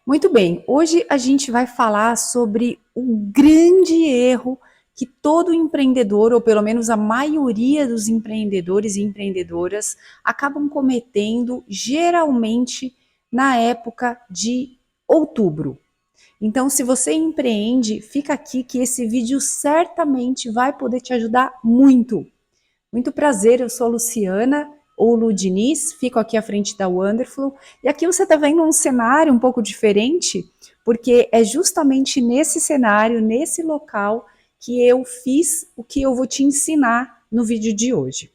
Muito bem, hoje a gente vai falar sobre o grande erro que todo empreendedor, ou pelo menos a maioria dos empreendedores e empreendedoras, acabam cometendo geralmente na época de outubro. Então, se você empreende, fica aqui que esse vídeo certamente vai poder te ajudar muito. Muito prazer, eu sou a Luciana, ou Lu Diniz, fico aqui à frente da Wonderful, e aqui você está vendo um cenário um pouco diferente, porque é justamente nesse cenário, nesse local, que eu fiz o que eu vou te ensinar no vídeo de hoje.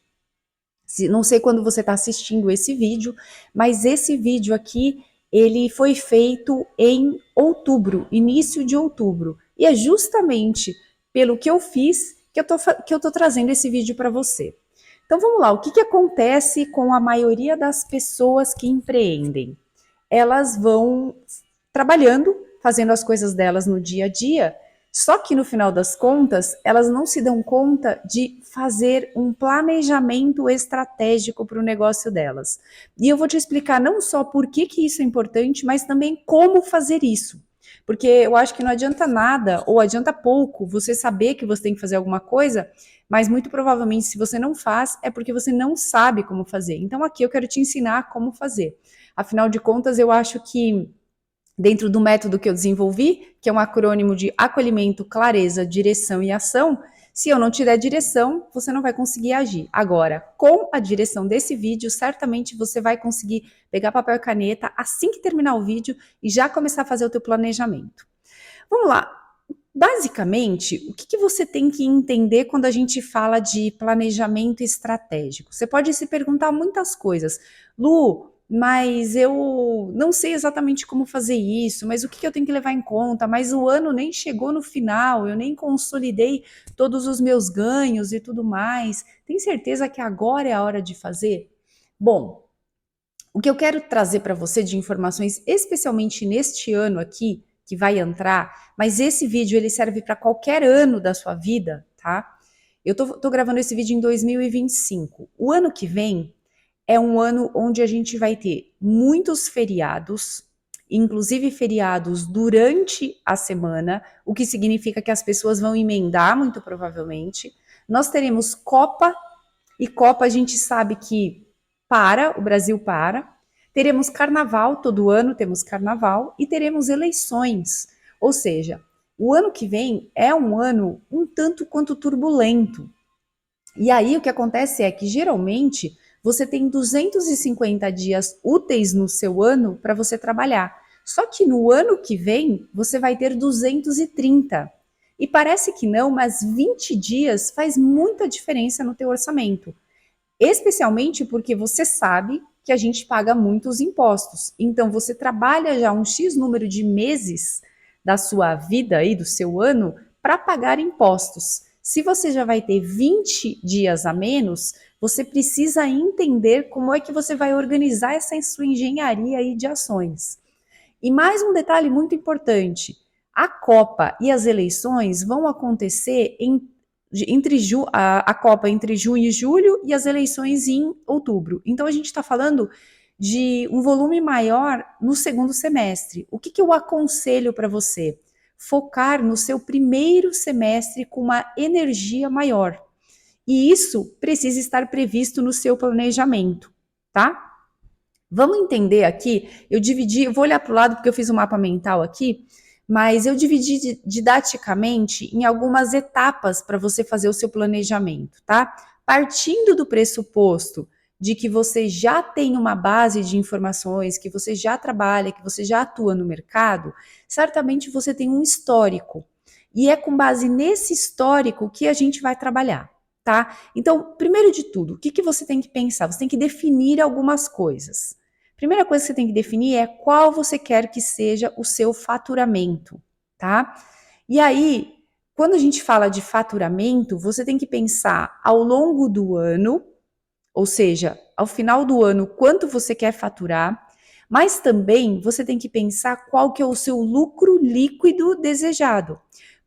Não sei quando você está assistindo esse vídeo, mas esse vídeo aqui, ele foi feito em outubro, início de outubro, e é justamente pelo que eu fiz que eu tô trazendo esse vídeo para você. Então vamos lá, o que acontece com a maioria das pessoas que empreendem? Elas vão trabalhando, fazendo as coisas delas no dia a dia, só que no final das contas, elas não se dão conta de fazer um planejamento estratégico para o negócio delas. E eu vou te explicar não só por que isso é importante, mas também como fazer isso. Porque eu acho que não adianta nada, ou adianta pouco, você saber que você tem que fazer alguma coisa, mas muito provavelmente, se você não faz, é porque você não sabe como fazer. Então, aqui eu quero te ensinar como fazer. Afinal de contas, eu acho que dentro do método que eu desenvolvi, que é um acrônimo de acolhimento, clareza, direção e ação, se eu não te der direção, você não vai conseguir agir. Agora, com a direção desse vídeo, certamente você vai conseguir pegar papel e caneta assim que terminar o vídeo e já começar a fazer o teu planejamento. Vamos lá. Basicamente, o que você tem que entender quando a gente fala de planejamento estratégico? Você pode se perguntar muitas coisas. Lu, mas eu não sei exatamente como fazer isso, mas o que eu tenho que levar em conta? Mas o ano nem chegou no final, eu nem consolidei todos os meus ganhos e tudo mais. Tem certeza que agora é a hora de fazer? Bom, o que eu quero trazer para você de informações, especialmente neste ano aqui, que vai entrar, mas esse vídeo ele serve para qualquer ano da sua vida, tá? Eu tô gravando esse vídeo em 2025. O ano que vem é um ano onde a gente vai ter muitos feriados, inclusive feriados durante a semana, o que significa que as pessoas vão emendar, muito provavelmente. Nós teremos Copa, e Copa a gente sabe que o Brasil para. Teremos carnaval, todo ano temos carnaval, e teremos eleições. Ou seja, o ano que vem é um ano um tanto quanto turbulento. E aí o que acontece é que geralmente você tem 250 dias úteis no seu ano para você trabalhar. Só que no ano que vem você vai ter 230. E parece que não, mas 20 dias faz muita diferença no teu orçamento. Especialmente porque você sabe que a gente paga muitos impostos. Então você trabalha já um X número de meses da sua vida e do seu ano para pagar impostos. Se você já vai ter 20 dias a menos, você precisa entender como é que você vai organizar essa sua engenharia aí de ações. E mais um detalhe muito importante: a Copa e as eleições vão acontecer a Copa entre junho e julho e as eleições em outubro. Então a gente está falando de um volume maior no segundo semestre. O que eu aconselho para você? Focar no seu primeiro semestre com uma energia maior. E isso precisa estar previsto no seu planejamento, tá? Vamos entender aqui, eu vou olhar para o lado porque eu fiz um mapa mental aqui, mas eu dividi didaticamente em algumas etapas para você fazer o seu planejamento, tá? Partindo do pressuposto de que você já tem uma base de informações, que você já trabalha, que você já atua no mercado, certamente você tem um histórico. E é com base nesse histórico que a gente vai trabalhar, tá? Então, primeiro de tudo, o que você tem que pensar? Você tem que definir algumas coisas. Primeira coisa que você tem que definir é qual você quer que seja o seu faturamento, tá? E aí, quando a gente fala de faturamento, você tem que pensar ao longo do ano, ou seja, ao final do ano, quanto você quer faturar, mas também você tem que pensar qual que é o seu lucro líquido desejado.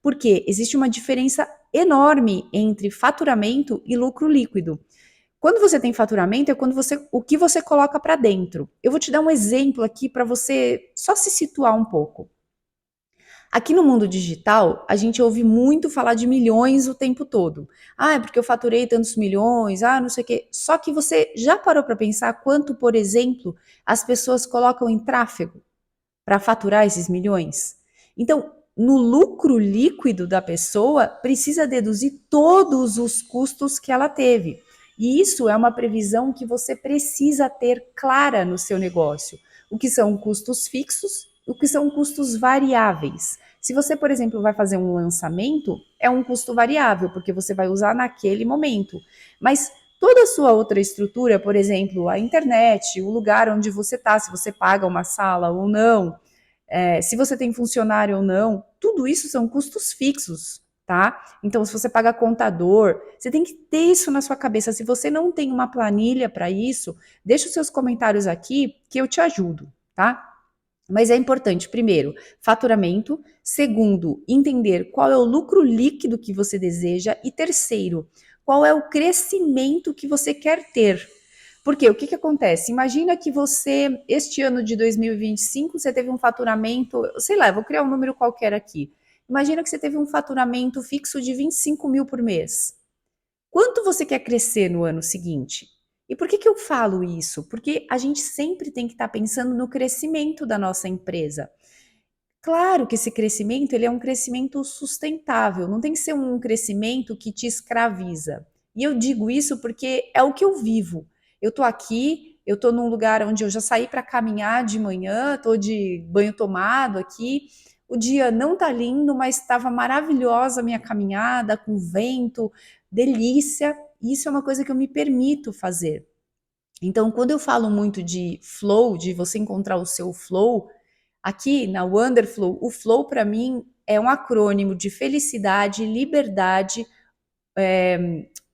Porque existe uma diferença enorme entre faturamento e lucro líquido. Quando você tem faturamento, é quando o que você coloca para dentro. Eu vou te dar um exemplo aqui para você só se situar um pouco. Aqui no mundo digital, a gente ouve muito falar de milhões o tempo todo. Ah, é porque eu faturei tantos milhões, ah, não sei o quê. Só que você já parou para pensar quanto, por exemplo, as pessoas colocam em tráfego para faturar esses milhões? Então, no lucro líquido da pessoa, precisa deduzir todos os custos que ela teve. E isso é uma previsão que você precisa ter clara no seu negócio. O que são custos fixos, o que são custos variáveis. Se você, por exemplo, vai fazer um lançamento, é um custo variável, porque você vai usar naquele momento. Mas toda a sua outra estrutura, por exemplo, a internet, o lugar onde você está, se você paga uma sala ou não, se você tem funcionário ou não, tudo isso são custos fixos, tá? Então, se você paga contador, você tem que ter isso na sua cabeça. Se você não tem uma planilha para isso, deixa os seus comentários aqui que eu te ajudo, tá? Mas é importante, primeiro, faturamento. Segundo, entender qual é o lucro líquido que você deseja. E terceiro, qual é o crescimento que você quer ter. Porque o que acontece? Imagina que você, este ano de 2025, você teve um faturamento, sei lá, eu vou criar um número qualquer aqui. Imagina que você teve um faturamento fixo de 25 mil por mês. Quanto você quer crescer no ano seguinte? E por que eu falo isso? Porque a gente sempre tem que estar pensando no crescimento da nossa empresa. Claro que esse crescimento ele é um crescimento sustentável, não tem que ser um crescimento que te escraviza. E eu digo isso porque é o que eu vivo. Eu tô aqui, eu tô num lugar onde eu já saí para caminhar de manhã, tô de banho tomado aqui. O dia não tá lindo, mas estava maravilhosa a minha caminhada, com vento, delícia. Isso é uma coisa que eu me permito fazer. Então, quando eu falo muito de flow, de você encontrar o seu flow, aqui na Wonderflow, o flow para mim é um acrônimo de felicidade, liberdade,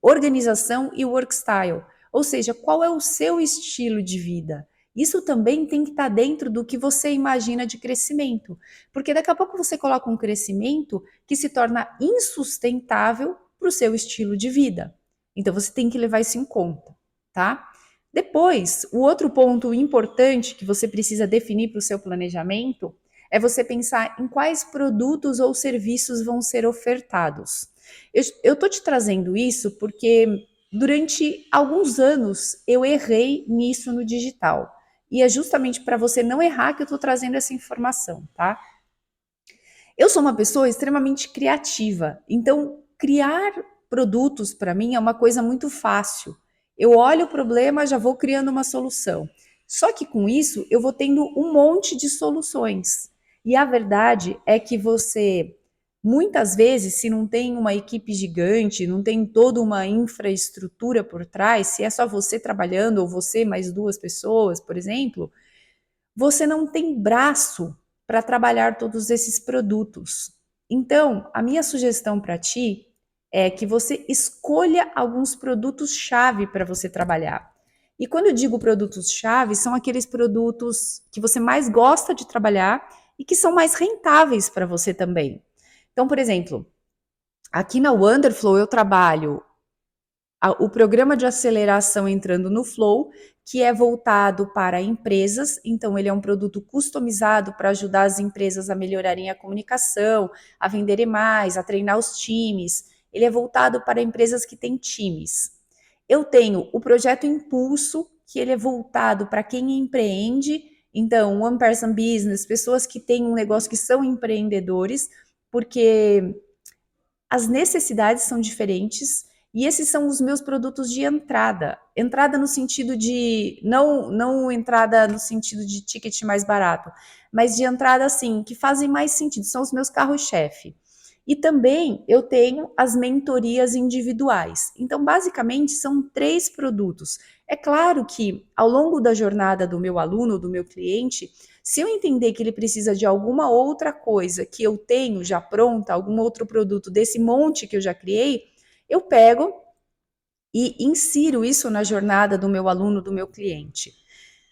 organização e workstyle. Ou seja, qual é o seu estilo de vida? Isso também tem que estar dentro do que você imagina de crescimento. Porque daqui a pouco você coloca um crescimento que se torna insustentável para o seu estilo de vida. Então você tem que levar isso em conta, tá? Depois, o outro ponto importante que você precisa definir para o seu planejamento é você pensar em quais produtos ou serviços vão ser ofertados. Eu tô te trazendo isso porque durante alguns anos eu errei nisso no digital. E é justamente para você não errar que eu tô trazendo essa informação, tá? Eu sou uma pessoa extremamente criativa, então criar produtos para mim é uma coisa muito fácil. Eu olho o problema, já vou criando uma solução. Só que com isso eu vou tendo um monte de soluções. E a verdade é que você, muitas vezes, se não tem uma equipe gigante, não tem toda uma infraestrutura por trás, se é só você trabalhando ou você mais duas pessoas, por exemplo, você não tem braço para trabalhar todos esses produtos. Então, a minha sugestão para ti é que você escolha alguns produtos-chave para você trabalhar. E quando eu digo produtos-chave, são aqueles produtos que você mais gosta de trabalhar e que são mais rentáveis para você também. Então, por exemplo, aqui na Wonderflow eu trabalho o programa de aceleração entrando no Flow, que é voltado para empresas, então ele é um produto customizado para ajudar as empresas a melhorarem a comunicação, a venderem mais, a treinar os times. Ele é voltado para empresas que têm times. Eu tenho o projeto Impulso, que ele é voltado para quem empreende, então one person business, pessoas que têm um negócio que são empreendedores, porque as necessidades são diferentes e esses são os meus produtos de entrada. Entrada no sentido de não entrada no sentido de ticket mais barato, mas de entrada assim, que fazem mais sentido, são os meus carros-chefe. E também eu tenho as mentorias individuais. Então, basicamente, são 3 produtos. É claro que ao longo da jornada do meu aluno, do meu cliente, se eu entender que ele precisa de alguma outra coisa que eu tenho já pronta, algum outro produto desse monte que eu já criei, eu pego e insiro isso na jornada do meu aluno, do meu cliente.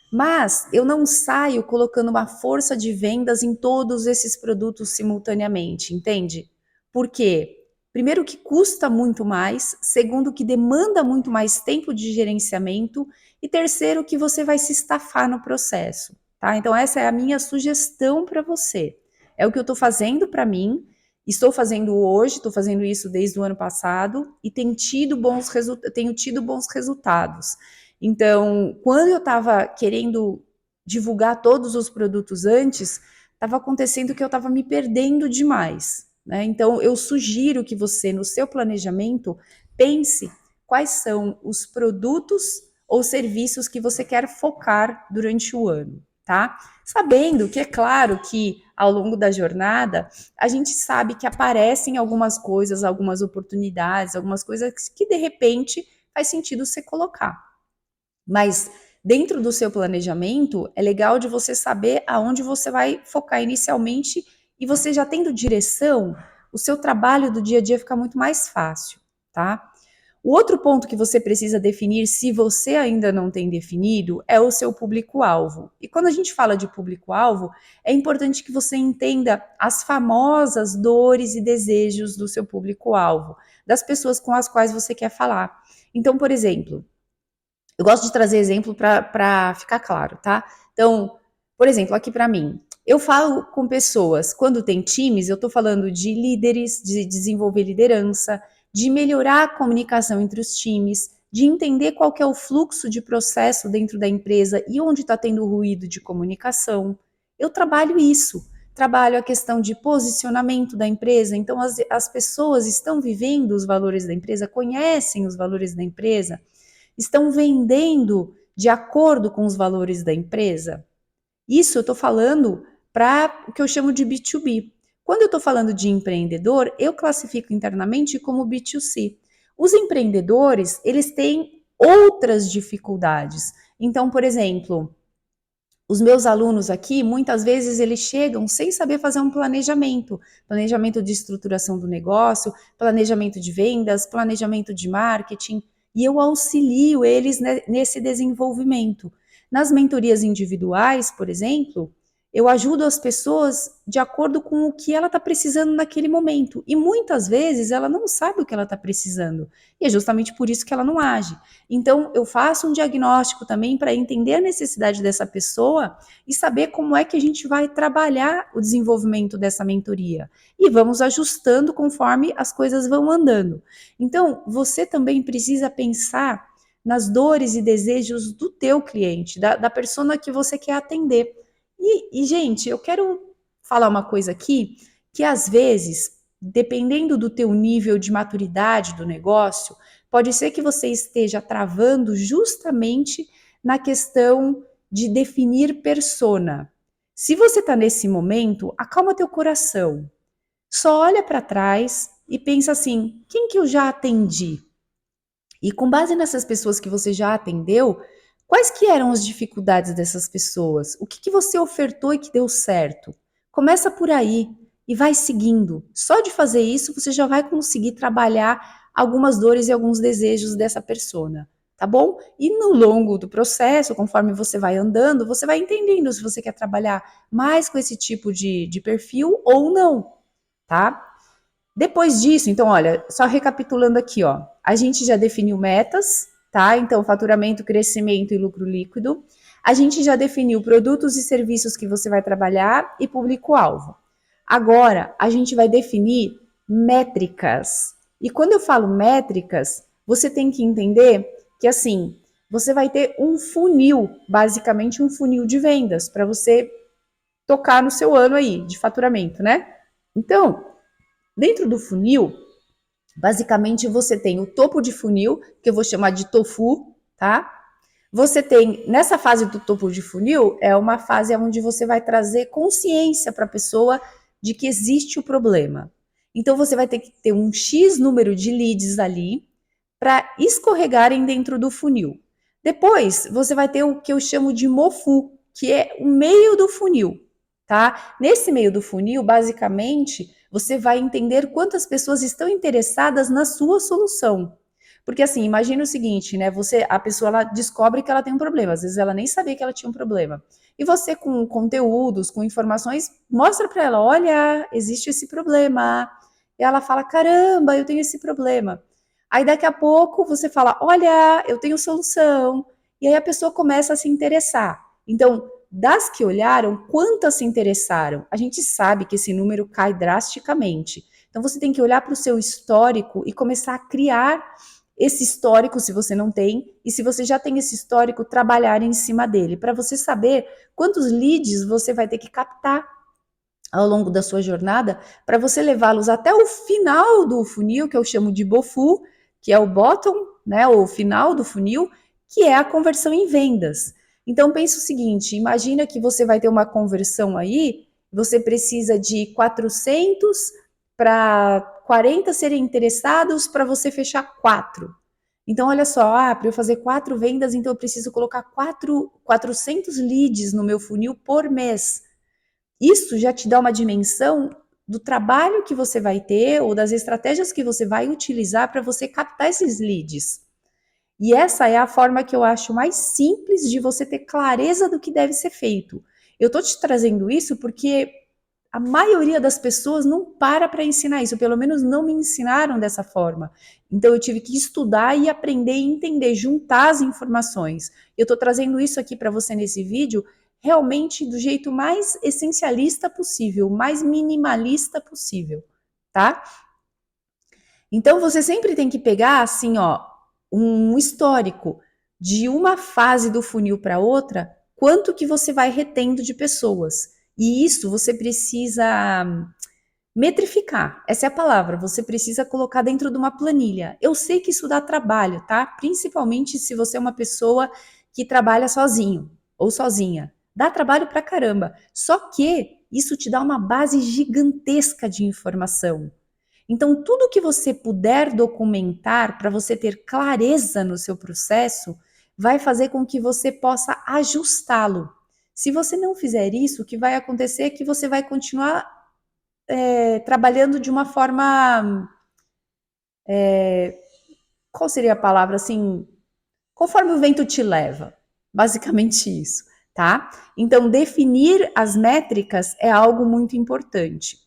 Mas eu não saio colocando uma força de vendas em todos esses produtos simultaneamente, entende? Por quê? primeiro, que custa muito mais, segundo, que demanda muito mais tempo de gerenciamento, e terceiro, que você vai se estafar no processo, tá? Então, essa é a minha sugestão para você. É o que eu estou fazendo para mim, estou fazendo hoje, estou fazendo isso desde o ano passado e tenho tido bons resultados. Então, quando eu estava querendo divulgar todos os produtos antes, estava acontecendo que eu estava me perdendo demais, né? Então, eu sugiro que você, no seu planejamento, pense quais são os produtos ou serviços que você quer focar durante o ano, tá? Sabendo que é claro que ao longo da jornada a gente sabe que aparecem algumas coisas, algumas oportunidades, algumas coisas que de repente faz sentido você colocar. Mas dentro do seu planejamento, é legal de você saber aonde você vai focar inicialmente e você já tendo direção, o seu trabalho do dia a dia fica muito mais fácil, tá? O outro ponto que você precisa definir, se você ainda não tem definido, é o seu público-alvo. E quando a gente fala de público-alvo, é importante que você entenda as famosas dores e desejos do seu público-alvo, das pessoas com as quais você quer falar. Então, por exemplo, eu gosto de trazer exemplo para ficar claro, tá? Então, por exemplo, aqui para mim, eu falo com pessoas, quando tem times, eu estou falando de líderes, de desenvolver liderança, de melhorar a comunicação entre os times, de entender qual que é o fluxo de processo dentro da empresa e onde está tendo ruído de comunicação. Eu trabalho isso, trabalho a questão de posicionamento da empresa, então as pessoas estão vivendo os valores da empresa, conhecem os valores da empresa, estão vendendo de acordo com os valores da empresa? Isso eu estou falando para o que eu chamo de B2B. Quando eu estou falando de empreendedor, eu classifico internamente como B2C. Os empreendedores, eles têm outras dificuldades. Então, por exemplo, os meus alunos aqui, muitas vezes eles chegam sem saber fazer um planejamento de estruturação do negócio, planejamento de vendas, planejamento de marketing, e eu auxilio eles nesse desenvolvimento. Nas mentorias individuais, por exemplo, eu ajudo as pessoas de acordo com o que ela está precisando naquele momento, e muitas vezes ela não sabe o que ela está precisando, e é justamente por isso que ela não age. Então, eu faço um diagnóstico também para entender a necessidade dessa pessoa e saber como é que a gente vai trabalhar o desenvolvimento dessa mentoria. E vamos ajustando conforme as coisas vão andando. Então, você também precisa pensar nas dores e desejos do teu cliente, da persona que você quer atender. Gente, eu quero falar uma coisa aqui, que às vezes, dependendo do teu nível de maturidade do negócio, pode ser que você esteja travando justamente na questão de definir persona. Se você está nesse momento, acalma teu coração. Só olha para trás e pensa assim: quem que eu já atendi? E com base nessas pessoas que você já atendeu, quais que eram as dificuldades dessas pessoas? O que você ofertou e que deu certo? Começa por aí e vai seguindo. Só de fazer isso, você já vai conseguir trabalhar algumas dores e alguns desejos dessa persona, tá bom? E no longo do processo, conforme você vai andando, você vai entendendo se você quer trabalhar mais com esse tipo de perfil ou não, tá? Depois disso, então, olha, só recapitulando aqui, ó, a gente já definiu metas, tá? Então, faturamento, crescimento e lucro líquido. A gente já definiu produtos e serviços que você vai trabalhar e público-alvo. Agora, a gente vai definir métricas. E quando eu falo métricas, você tem que entender que, assim, você vai ter um funil, basicamente um funil de vendas, para você tocar no seu ano aí de faturamento, né? Então, dentro do funil, basicamente você tem o topo de funil, que eu vou chamar de tofu, tá? Você tem, nessa fase do topo de funil, é uma fase onde você vai trazer consciência para a pessoa de que existe o problema. Então você vai ter que ter um X número de leads ali para escorregarem dentro do funil. Depois, você vai ter o que eu chamo de MOFU, que é o meio do funil, tá? Nesse meio do funil, basicamente, você vai entender quantas pessoas estão interessadas na sua solução. Porque assim, imagina o seguinte, né? A pessoa ela descobre que ela tem um problema, às vezes ela nem sabia que ela tinha um problema. E você com conteúdos, com informações, mostra para ela, olha, existe esse problema. e ela fala, caramba, eu tenho esse problema. Aí daqui a pouco você fala, olha, eu tenho solução. E aí a pessoa começa a se interessar. Então, das que olharam, quantas se interessaram? A gente sabe que esse número cai drasticamente. Então você tem que olhar para o seu histórico e começar a criar esse histórico, se você não tem, e se você já tem esse histórico, trabalhar em cima dele, para você saber quantos leads você vai ter que captar ao longo da sua jornada, para você levá-los até o final do funil, que eu chamo de BOFU, que é o bottom, né, o final do funil, que é a conversão em vendas. Então pensa o seguinte, imagina que você vai ter uma conversão aí, você precisa de 400 para 40 serem interessados para você fechar 4. Então, olha só, para eu fazer 4 vendas, então eu preciso colocar 400 leads no meu funil por mês. Isso já te dá uma dimensão do trabalho que você vai ter ou das estratégias que você vai utilizar para você captar esses leads. E essa é a forma que eu acho mais simples de você ter clareza do que deve ser feito. Eu estou te trazendo isso porque a maioria das pessoas não para ensinar isso, pelo menos não me ensinaram dessa forma. Então eu tive que estudar e aprender e entender, juntar as informações. Eu estou trazendo isso aqui para você nesse vídeo realmente do jeito mais essencialista possível, mais minimalista possível, tá? Então você sempre tem que pegar assim, ó, um histórico de uma fase do funil para outra, quanto que você vai retendo de pessoas. E isso você precisa metrificar. Essa é a palavra, você precisa colocar dentro de uma planilha. Eu sei que isso dá trabalho, tá? Principalmente se você é uma pessoa que trabalha sozinho ou sozinha. Dá trabalho pra caramba. Só que isso te dá uma base gigantesca de informação. Então, tudo que você puder documentar para você ter clareza no seu processo, vai fazer com que você possa ajustá-lo. Se você não fizer isso, o que vai acontecer é que você vai continuar trabalhando de uma forma. Qual seria a palavra assim? Conforme o vento te leva. Basicamente isso, tá? Então, definir as métricas é algo muito importante.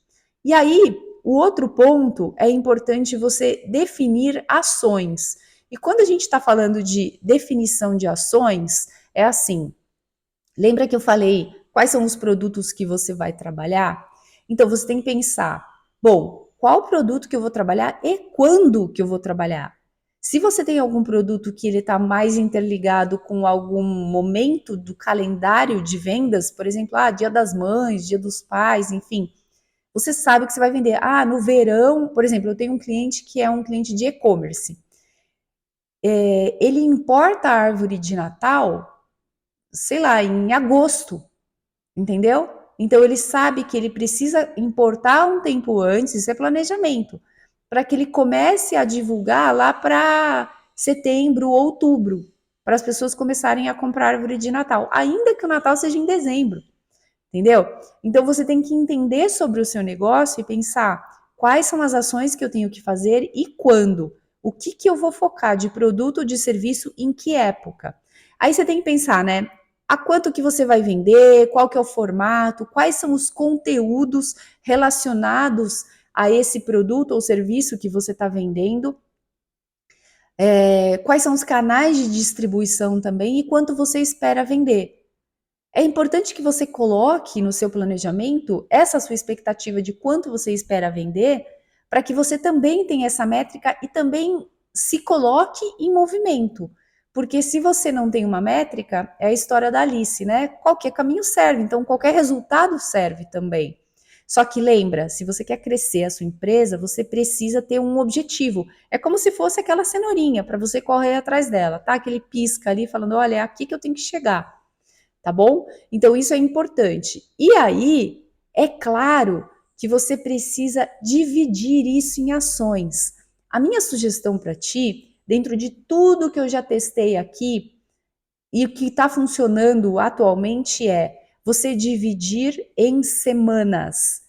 E aí, o outro ponto é importante você definir ações. E quando a gente está falando de definição de ações, é assim: lembra que eu falei quais são os produtos que você vai trabalhar? Então você tem que pensar, bom, qual produto que eu vou trabalhar e quando que eu vou trabalhar? Se você tem algum produto que ele está mais interligado com algum momento do calendário de vendas, por exemplo, Dia das Mães, Dia dos Pais, enfim, você sabe que você vai vender. No verão, por exemplo, eu tenho um cliente que é um cliente de e-commerce. Ele importa a árvore de Natal, sei lá, em agosto, entendeu? Então ele sabe que ele precisa importar um tempo antes, isso é planejamento, para que ele comece a divulgar lá para setembro, outubro, para as pessoas começarem a comprar árvore de Natal, ainda que o Natal seja em dezembro, entendeu? Então você tem que entender sobre o seu negócio e pensar quais são as ações que eu tenho que fazer e quando. O que eu vou focar de produto ou de serviço em que época? Aí você tem que pensar, né? A quanto que você vai vender, qual que é o formato, quais são os conteúdos relacionados a esse produto ou serviço que você está vendendo, quais são os canais de distribuição também e quanto você espera vender. É importante que você coloque no seu planejamento essa sua expectativa de quanto você espera vender, para que você também tenha essa métrica e também se coloque em movimento. Porque se você não tem uma métrica, é a história da Alice, né? Qualquer caminho serve, então qualquer resultado serve também. Só que lembra, se você quer crescer a sua empresa, você precisa ter um objetivo. É como se fosse aquela cenourinha para você correr atrás dela, tá? Aquele pisca ali falando, olha, é aqui que eu tenho que chegar. Tá bom? Então isso é importante. E aí, é claro que você precisa dividir isso em ações. A minha sugestão para ti, dentro de tudo que eu já testei aqui e o que está funcionando atualmente é você dividir em semanas.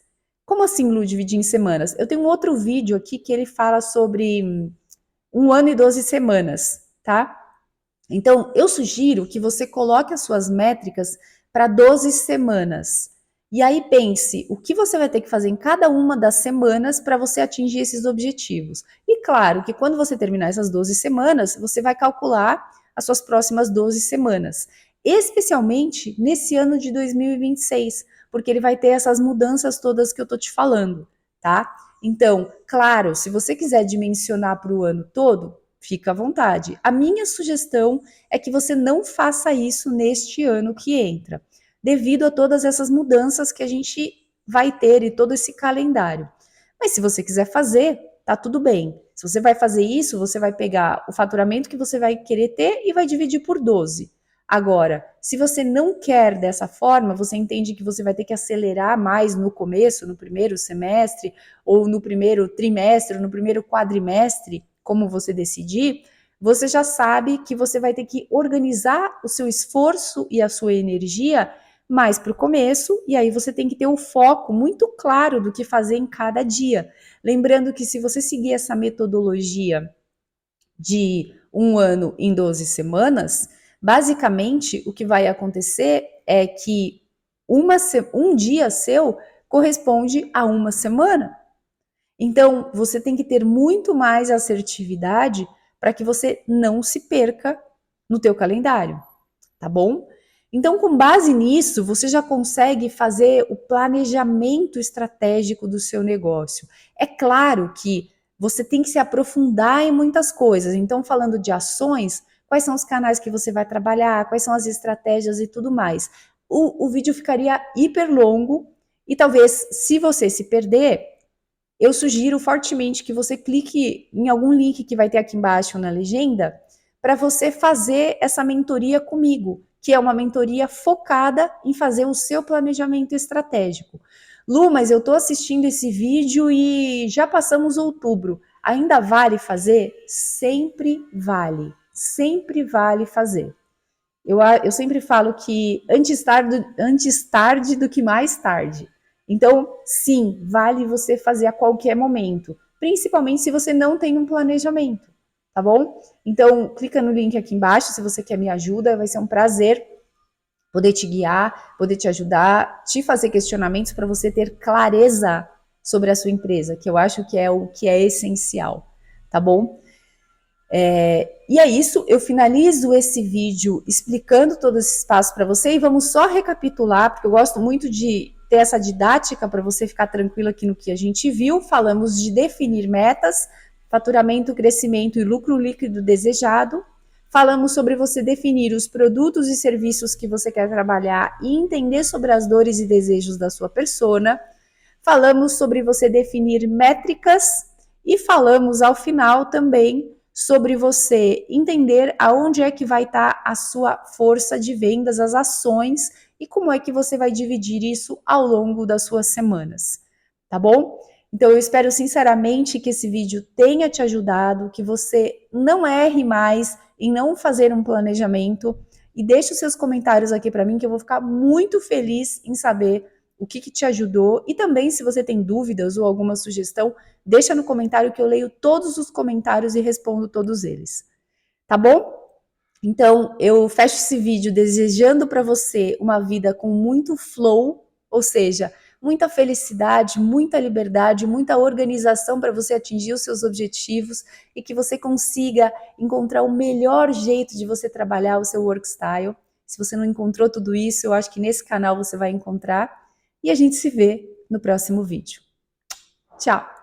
Como assim, Lu, dividir em semanas? Eu tenho um outro vídeo aqui que ele fala sobre 1 ano e 12 semanas, tá? Então, eu sugiro que você coloque as suas métricas para 12 semanas. E aí pense o que você vai ter que fazer em cada uma das semanas para você atingir esses objetivos. E claro que quando você terminar essas 12 semanas, você vai calcular as suas próximas 12 semanas, especialmente nesse ano de 2026, porque ele vai ter essas mudanças todas que eu tô te falando, tá? Então, claro, se você quiser dimensionar para o ano todo, fica à vontade. A minha sugestão é que você não faça isso neste ano que entra, devido a todas essas mudanças que a gente vai ter e todo esse calendário. Mas se você quiser fazer, tá tudo bem. Se você vai fazer isso, você vai pegar o faturamento que você vai querer ter e vai dividir por 12. Agora, se você não quer dessa forma, você entende que você vai ter que acelerar mais no começo, no primeiro semestre, ou no primeiro trimestre, ou no primeiro quadrimestre, como você decidir, você já sabe que você vai ter que organizar o seu esforço e a sua energia mais para o começo, e aí você tem que ter o foco muito claro do que fazer em cada dia. Lembrando que se você seguir essa metodologia de um ano em 12 semanas, basicamente o que vai acontecer é que um dia seu corresponde a uma semana. Então, você tem que ter muito mais assertividade para que você não se perca no teu calendário, tá bom? Então, com base nisso, você já consegue fazer o planejamento estratégico do seu negócio. É claro que você tem que se aprofundar em muitas coisas. Então, falando de ações, quais são os canais que você vai trabalhar, quais são as estratégias e tudo mais. O vídeo ficaria hiper longo e talvez, se você se perder, eu sugiro fortemente que você clique em algum link que vai ter aqui embaixo na legenda para você fazer essa mentoria comigo, que é uma mentoria focada em fazer o seu planejamento estratégico. Lu, mas eu estou assistindo esse vídeo e já passamos outubro. Ainda vale fazer? Sempre vale fazer. Eu sempre falo que antes tarde do que mais tarde. Então, sim, vale você fazer a qualquer momento, principalmente se você não tem um planejamento, tá bom? Então, clica no link aqui embaixo se você quer me ajuda, vai ser um prazer poder te guiar, poder te ajudar, te fazer questionamentos para você ter clareza sobre a sua empresa, que eu acho que é o que é essencial, tá bom? E é isso, eu finalizo esse vídeo explicando todo esse passo para você e vamos só recapitular, porque eu gosto muito de ter essa didática para você ficar tranquilo aqui no que a gente viu. Falamos de definir metas, faturamento, crescimento e lucro líquido desejado. Falamos sobre você definir os produtos e serviços que você quer trabalhar e entender sobre as dores e desejos da sua persona. Falamos sobre você definir métricas e falamos ao final também sobre você entender aonde é que vai estar a sua força de vendas, as ações e como é que você vai dividir isso ao longo das suas semanas, tá bom? Então eu espero sinceramente que esse vídeo tenha te ajudado, que você não erre mais em não fazer um planejamento e deixe os seus comentários aqui para mim que eu vou ficar muito feliz em saber o que te ajudou e também se você tem dúvidas ou alguma sugestão, deixa no comentário que eu leio todos os comentários e respondo todos eles. Tá bom? Então, eu fecho esse vídeo desejando para você uma vida com muito flow, ou seja, muita felicidade, muita liberdade, muita organização para você atingir os seus objetivos e que você consiga encontrar o melhor jeito de você trabalhar o seu workstyle. Se você não encontrou tudo isso, eu acho que nesse canal você vai encontrar. E a gente se vê no próximo vídeo. Tchau!